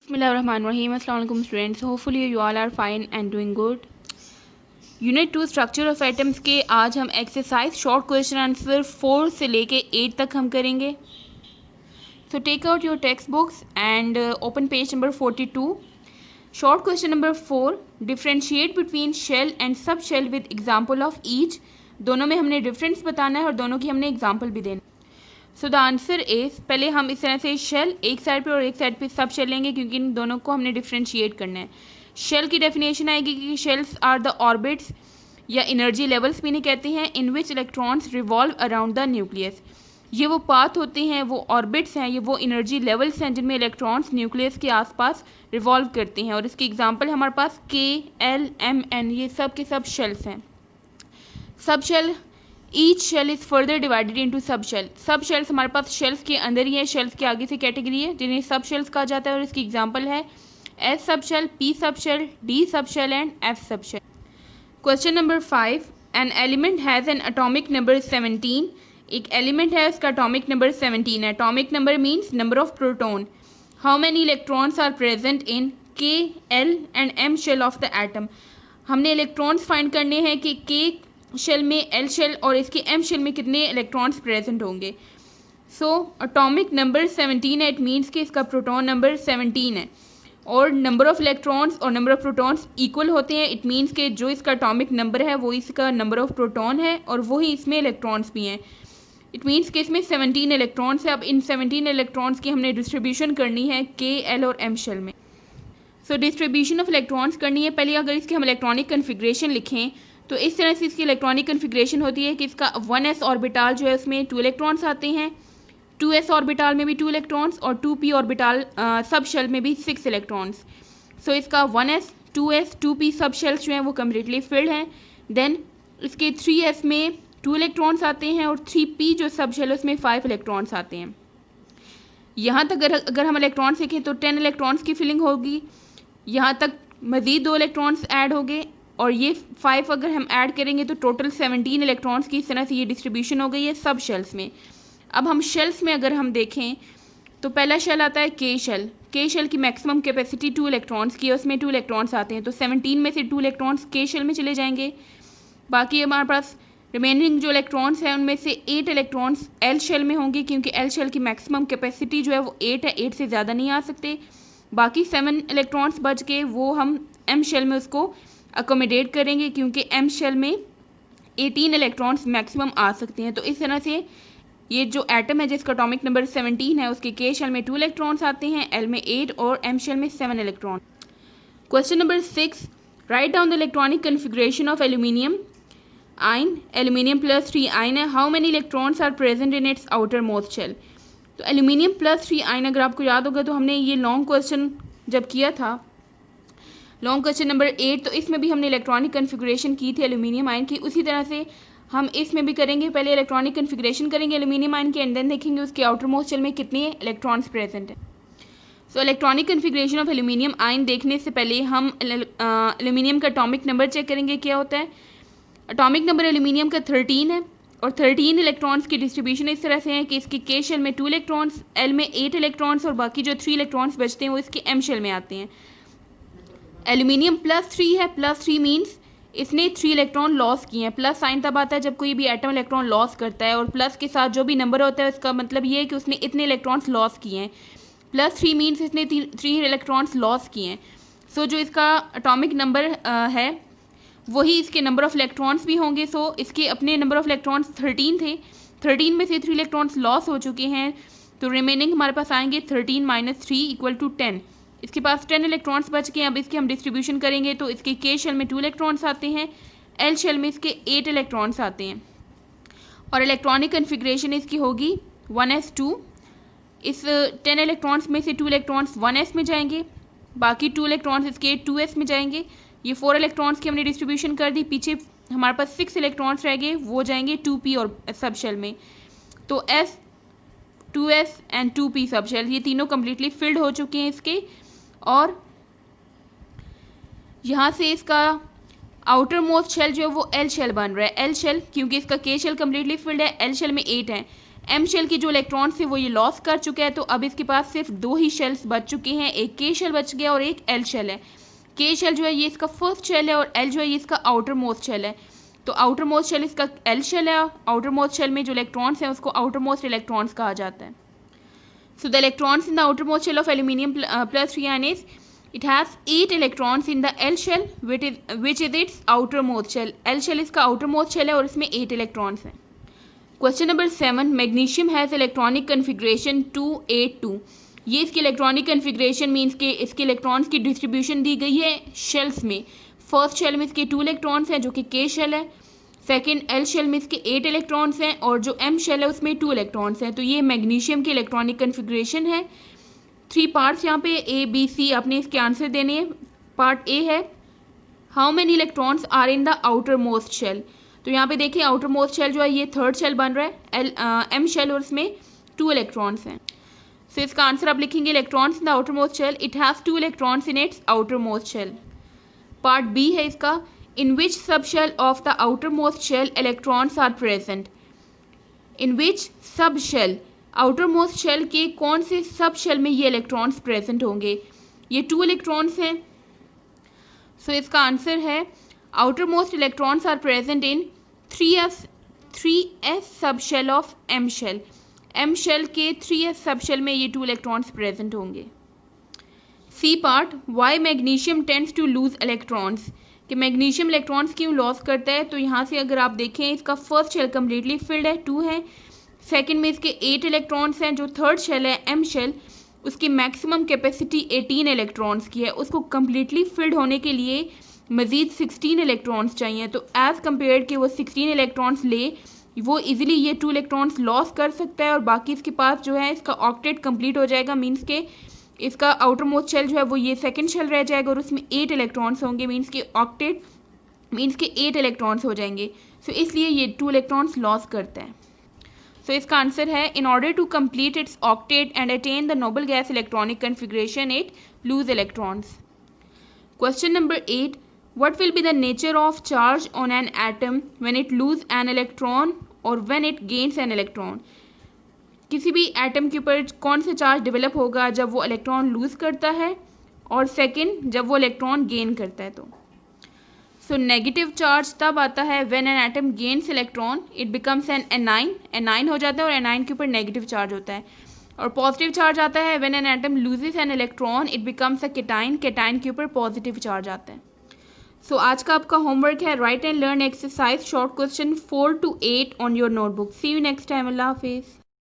Bismillahirrahmanirrahim. Assalamu alaikum students. Hopefully you all are fine and doing good. Unit 2 structure of atoms के आज हम exercise short question answer 4 से लेके 8 तक हम करेंगे. So take out your text books and open page number 42. Short question number 4. Differentiate between shell and sub shell with example of each. दोनों में हमने डिफरेंस बताना है और दोनों की हमने एग्जाम्पल भी देना. सो द आंसर इज़, पहले हम इस तरह से शेल एक साइड पे और एक साइड पे सब शेल लेंगे क्योंकि इन दोनों को हमने डिफ्रेंशिएट करना है. शेल की डेफिनेशन आएगी कि शेल्स आर द ऑर्बिट्स या एनर्जी लेवल्स भी नहीं कहते हैं in which electrons revolve around the nucleus. ये वो पाथ होते हैं, वो ऑर्बिट्स हैं, ये वो एनर्जी लेवल्स हैं जिनमें इलेक्ट्रॉन्स न्यूक्लियस के आसपास रिवॉल्व करते हैं. और इसकी एग्जांपल हमारे पास के, एल, एम, एन, ये सब के सब शेल्स हैं. Sub shell, each shell is further divided into sub shell. Sub shells हमारे पास शेल्स के अंदर ही है, शेल्स के आगे से कैटेगरी है जिन्हें सब शेल्स कहा जाता है. और इसकी एग्जांपल है S sub shell, P sub shell, D sub shell and F sub shell. Question number 5. An element has an atomic number 17. एक एलिमेंट है, उसका एटॉमिक नंबर 17 है. Atomic number means number of proton. How many electrons are present in K, L and M shell of the atom. हमने electrons find करने हैं कि के shell में, एल शेल और इसके एम शेल में कितने इलेक्ट्रॉन्स प्रेजेंट होंगे. सो एटॉमिक नंबर 17 है, इट मीन्स कि इसका प्रोटॉन नंबर 17 है. और नंबर ऑफ इलेक्ट्रॉन्स और नंबर ऑफ प्रोटॉन्स इक्वल होते हैं. इट मीन्स कि जो इसका एटॉमिक नंबर है वो इसका नंबर ऑफ प्रोटॉन है और वही इसमें इलेक्ट्रॉन्स भी हैं. इट मीन्स कि इसमें 17 इलेक्ट्रॉन्स है. अब इन 17 इलेक्ट्रॉन्स की हमने डिस्ट्रीब्यूशन करनी है के, एल और एम शेल में. सो डिस्ट्रीब्यूशन ऑफ इलेक्ट्रॉन्स करनी है. पहले अगर इसकी हम इलेक्ट्रॉनिक कन्फिग्रेशन लिखें तो इस तरह से इसकी इलेक्ट्रॉनिक कन्फिग्रेशन होती है कि इसका 1s ऑर्बिटाल जो है उसमें 2 इलेक्ट्रॉन्स आते हैं, 2s ऑर्बिटाल में भी 2 इलेक्ट्रॉन्स और 2p ऑर्बिटाल सब शेल में भी 6 इलेक्ट्रॉन्स. सो इसका 1s, 2s, 2p सब शेल्स जो हैं वो कम्प्लीटली फिल्ड हैं. देन इसके 3s में 2 इलेक्ट्रॉन्स आते हैं और 3p जो सब शेल है उसमें 5 इलेक्ट्रॉन्स आते हैं. यहाँ तक अगर हम इलेक्ट्रॉन्स देखें तो 10 इलेक्ट्रॉन्स की फिलिंग होगी. यहाँ तक मज़ीद 2 इलेक्ट्रॉन्स ऐड हो गए और ये 5 अगर हम ऐड करेंगे तो टोटल 17 इलेक्ट्रॉन्स की इस तरह से ये डिस्ट्रीब्यूशन हो गई है सब शेल्स में. अब हम शेल्स में अगर हम देखें तो पहला शेल आता है के शेल. के शेल की मैक्सिमम कैपेसिटी 2 इलेक्ट्रॉन्स की है, उसमें 2 इलेक्ट्रॉन्स आते हैं तो 17 में से 2 इलेक्ट्रॉन्स के शेल में चले जाएंगे. बाकी हमारे पास रिमेनिंग जो इलेक्ट्रॉन्स हैं उनमें से 8 इलेक्ट्रॉन्स एल शेल में होंगे क्योंकि एल शेल की मैक्सिमम कैपेसिटी जो है वो 8 है, 8 से ज़्यादा नहीं आ सकते. बाकी 7 इलेक्ट्रॉन्स बच के वो हम एम शेल में उसको अकोमोडेट करेंगे क्योंकि एम शेल में 18 इलेक्ट्रॉन्स मैक्सिमम आ सकते हैं. तो इस तरह से ये जो एटम है जिसका एटॉमिक नंबर 17 है उसके के शेल में 2 इलेक्ट्रॉन्स आते हैं, एल में 8 और एम शेल में 7 electron. Question number 6. Write down the electronic configuration of aluminium ion. Aluminium +3 ion है. How many electrons are present in its outermost shell. तो एल्यूमिनियम +3 आयन अगर आपको याद होगा तो हमने ये लॉन्ग क्वेश्चन जब किया था, लॉन्ग क्वेश्चन नंबर 8, तो इसमें भी हमने इलेक्ट्रॉनिक कन्फिग्रेशन की थी एल्यूमिनियम आयन की. उसी तरह से हम इसमें भी करेंगे. पहले इलेक्ट्रॉनिक कन्फिग्रेशन करेंगे एल्यूमिनियम आयन की एंड देन देखेंगे उसके आउटर मोस्ट शेल में कितने इलेक्ट्रॉन्स प्रेजेंट हैं. So electronic configuration of aluminium ion देखने से पहले हम एल्यूमिनियम का एटॉमिक नंबर चेक करेंगे क्या होता है. एटॉमिक नंबर एल्यूमिनियम का 13 है और 13 इलेक्ट्रॉन्स की डिस्ट्रीब्यूशन इस तरह से है कि इसके के शेल में 2 इलेक्ट्रॉन्स, एल में 8 इलेक्ट्रॉन्स और बाकी जो 3 इलेक्ट्रॉन्स बचते हैं वो इसके एम शेल में आते हैं. एल्यूमिनियम +3 है. +3 मीन्स इसने 3 इलेक्ट्रॉन लॉस किए हैं. प्लस साइन तब आता है जब कोई भी एटम इलेक्ट्रॉन लॉस करता है और प्लस के साथ जो भी नंबर होता है उसका मतलब ये है कि उसने इतने इलेक्ट्रॉन्स लॉस किए हैं. +3 मीन्स इसने 3 इलेक्ट्रॉन्स लॉस किए हैं. सो जो इसका एटॉमिक नंबर है वही इसके नंबर ऑफ इलेक्ट्रॉन्स भी होंगे. सो इसके अपने नंबर ऑफ इलेक्ट्रॉन्स 13 थे, 13 में से 3 इलेक्ट्रॉन्स लॉस हो चुके हैं तो रिमेनिंग हमारे पास आएंगे 13 - 3 = 10. इसके पास 10 इलेक्ट्रॉन्स बच गए. अब इसकी हम डिस्ट्रीब्यूशन करेंगे तो इसके के शेल में 2 इलेक्ट्रॉन्स आते हैं, एल शेल में इसके 8 इलेक्ट्रॉन्स आते हैं और इलेक्ट्रॉनिक कन्फिग्रेशन इसकी होगी 1s2. इस 10 इलेक्ट्रॉन्स में से 2 इलेक्ट्रॉन्स 1s में जाएंगे, बाकी 2 इलेक्ट्रॉन्स इसके 2s में जाएंगे. ये 4 इलेक्ट्रॉन्स की हमने डिस्ट्रीब्यूशन कर दी. पीछे हमारे पास 6 इलेक्ट्रॉन्स रह गए, वो जाएंगे 2p और सब शेल में. तो s, 2s एंड 2p सब शेल ये तीनों कम्प्लीटली फिल्ड हो चुके हैं इसके. और यहाँ से इसका आउटर मोस्ट शेल जो है वो एल शेल बन रहा है. एल शेल क्योंकि इसका के शेल कम्प्लीटली फिल्ड है, एल शेल में 8 है. एम शेल के जो इलेक्ट्रॉन्स थे वो ये लॉस कर चुका है, तो अब इसके पास सिर्फ 2 ही शेल्स बच चुके हैं, एक के शेल बच गया और एक एल शेल है। के शेल जो है ये इसका फर्स्ट शेल है और एल जो है ये इसका आउटर मोस्ट शेल है। तो आउटर मोस्ट शेल इसका एल शेल है, आउटर मोस्ट शेल में जो इलेक्ट्रॉन्स हैं उसको आउटर मोस्ट इलेक्ट्रॉन्स कहा जाता है। So the electrons in the outermost shell of aluminium plus 3 ions, it has 8 electrons in the L shell which is its outermost shell। L shell इसका outermost shell है और इसमें 8 electrons हैं। Question number 7, magnesium has electronic configuration 282। ये इसकी electronic configuration means के इसके electrons की डिस्ट्रीब्यूशन दी गई है शेल्स में। फर्स्ट शेल में इसके 2 इलेक्ट्रॉन्स हैं जो कि के शेल है, सेकेंड एल शेल में इसके 8 इलेक्ट्रॉन्स हैं और जो एम शेल है उसमें 2 इलेक्ट्रॉन्स हैं। तो ये मैग्नीशियम की इलेक्ट्रॉनिक कन्फिग्रेशन है। 3 पार्ट्स यहाँ पे ए बी सी आपने इसके आंसर देने हैं। पार्ट ए है how many electrons are in the outermost shell. तो यहाँ पे देखिए आउटर मोस्ट शेल जो है ये थर्ड शेल बन रहा है एम शेल और इसमें 2 इलेक्ट्रॉन्स हैं। सो इसका आंसर आप लिखेंगे electrons in the outermost shell, it has 2 electrons in its outermost shell. Part B है इसका in which sub shell of the outermost shell electrons are present. In which sub shell, outer most shell के कौन से सब shell में ये electrons present होंगे। ये 2 इलेक्ट्रॉन्स हैं। सो इसका आंसर है outermost electrons are present in 3s sub shell of M shell. M shell के 3s सब शेल में ये 2 इलेक्ट्रॉन्स प्रेजेंट होंगे। C part why magnesium tends to lose electrons, कि मैग्नीशियम इलेक्ट्रॉन्स क्यों loss करता है। तो यहाँ से अगर आप देखें इसका फर्स्ट शेल कम्प्लीटली फिल्ड है 2 है, सेकेंड में इसके 8 इलेक्ट्रॉन्स हैं, जो थर्ड शेल है एम शेल उसकी मैक्सिमम कैपेसिटी 18 इलेक्ट्रॉन्स की है, उसको कम्प्लीटली फिल्ड होने के लिए मज़ीद 16 इलेक्ट्रॉन्स चाहिए। तो एज़ कम्पेयर के वो 16 इलेक्ट्रॉन्स ले वो इजीली ये 2 इलेक्ट्रॉन्स लॉस कर सकता है और बाकी इसके पास जो है इसका ऑक्टेट कंप्लीट हो जाएगा। मीन्स के इसका आउटर मोस्ट शेल जो है वो ये सेकंड शेल रह जाएगा और उसमें 8 इलेक्ट्रॉन्स होंगे। मीन्स के ऑक्टेट मीन्स के 8 इलेक्ट्रॉन्स हो जाएंगे। सो इसलिए ये 2 इलेक्ट्रॉन्स लॉस करता है। तो इसका आंसर है in order to complete its octet and attain the noble gas electronic configuration it lose electrons. Question number 8, what will be the nature of charge on an atom when it lose an electron or when it gains an electron। किसी भी atom के ऊपर कौन सा charge develop होगा जब वो electron lose करता है और सेकंड जब वो इलेक्ट्रॉन गेन करता है। तो सो नेगेटिव चार्ज तब आता है when an atom gains electron it becomes N A9 हो जाता है और एनाइन के ऊपर नेगेटिव चार्ज होता है। और पॉजिटिव चार्ज आता है when an atom loses an electron it becomes a cation के ऊपर पॉजिटिव चार्ज आता है। सो आज का आपका होमवर्क है write and learn exercise short question 4 to 8 on your notebook. See you next time. अल्लाह हाफिज़।